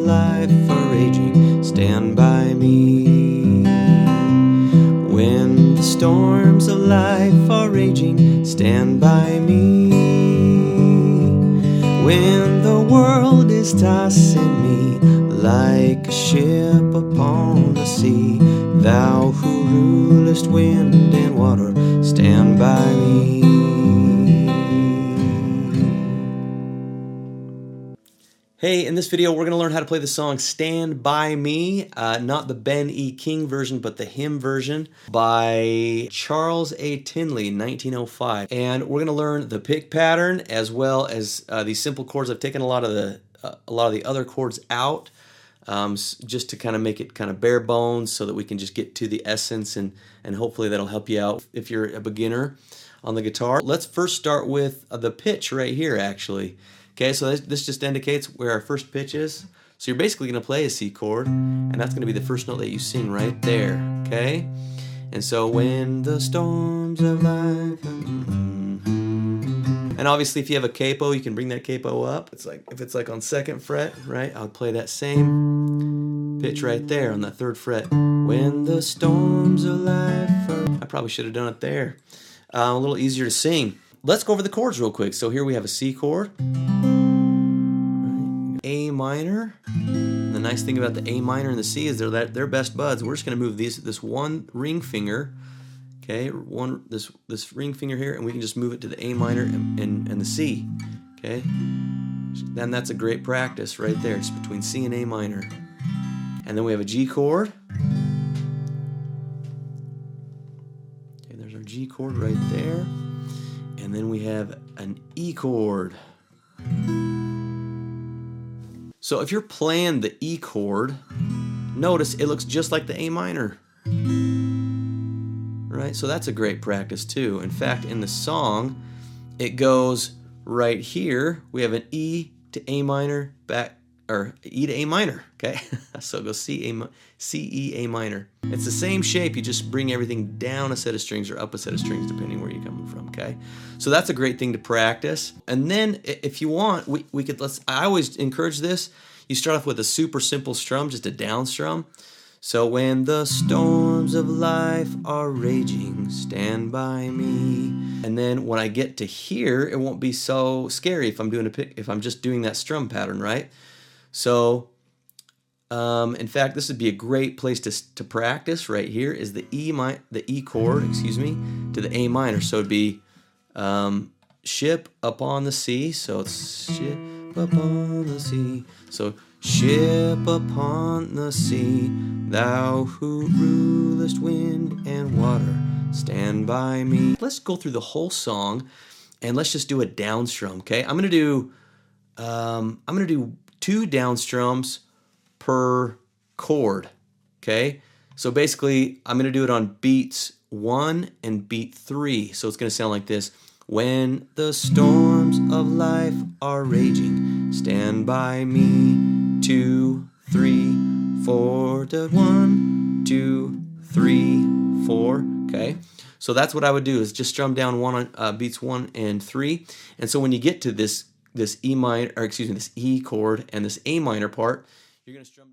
life are raging, stand by me. When the storms of life are raging, stand by me. When the world is tossing me like a ship upon the sea, thou who rulest wind and water, stand by me. Hey, in this video we're going to learn how to play the song Stand By Me, not the Ben E. King version, but the hymn version by Charles A. Tinley, 1905. And we're going to learn the pick pattern as well as these simple chords. I've taken a lot of the other chords out just to kind of make it kind of bare bones so that we can just get to the essence, and hopefully that'll help you out if you're a beginner on the guitar. Let's first start with the pitch right here, actually. Okay, so this just indicates where our first pitch is. So you're basically going to play a C chord, and that's going to be the first note that you sing right there, okay? And so when the storms of life... And obviously if you have a capo, you can bring that capo up. It's like, if it's like on 2nd fret, right, I'll play that same pitch right there on that 3rd fret. When the storms of life are... I probably should have done it there. A little easier to sing. Let's go over the chords real quick. So here we have a C chord, A minor. The nice thing about the A minor and the C is they're best buds. We're just going to move this one ring finger, okay, this ring finger here, and we can just move it to the A minor and the C, okay. Then that's a great practice right there. It's between C and A minor. And then we have a G chord. Okay, there's our G chord right there. And then we have an E chord. So if you're playing the E chord, notice it looks just like the A minor. Right? So that's a great practice too. In fact, in the song, it goes right here. We have an E to A minor, or E to A minor, okay? So it goes C, E, A minor. It's the same shape, you just bring everything down a set of strings or up a set of strings depending where you're coming from, okay? So that's a great thing to practice. And then if you want, we could, I always encourage this, you start off with a super simple strum, just a down strum. So when the storms of life are raging, stand by me. And then when I get to here, it won't be so scary if I'm doing if I'm just doing that strum pattern, right? So, in fact, this would be a great place to practice right here is the E chord, excuse me, to the A minor. So it'd be ship upon the sea. So it's ship upon the sea. So ship upon the sea, thou who rulest wind and water, stand by me. Let's go through the whole song and let's just do a down strum, okay? I'm gonna do 2 down strums per chord, okay? So basically, I'm gonna do it on beats 1 and beat 3. So it's gonna sound like this. When the storms of life are raging, stand by me. 2, 3, 4, 1, 2, 3, 4, okay? So that's what I would do is just strum down beats 1 and 3. And so when you get to this E minor, or excuse me, this E chord and this A minor part, you're going to strum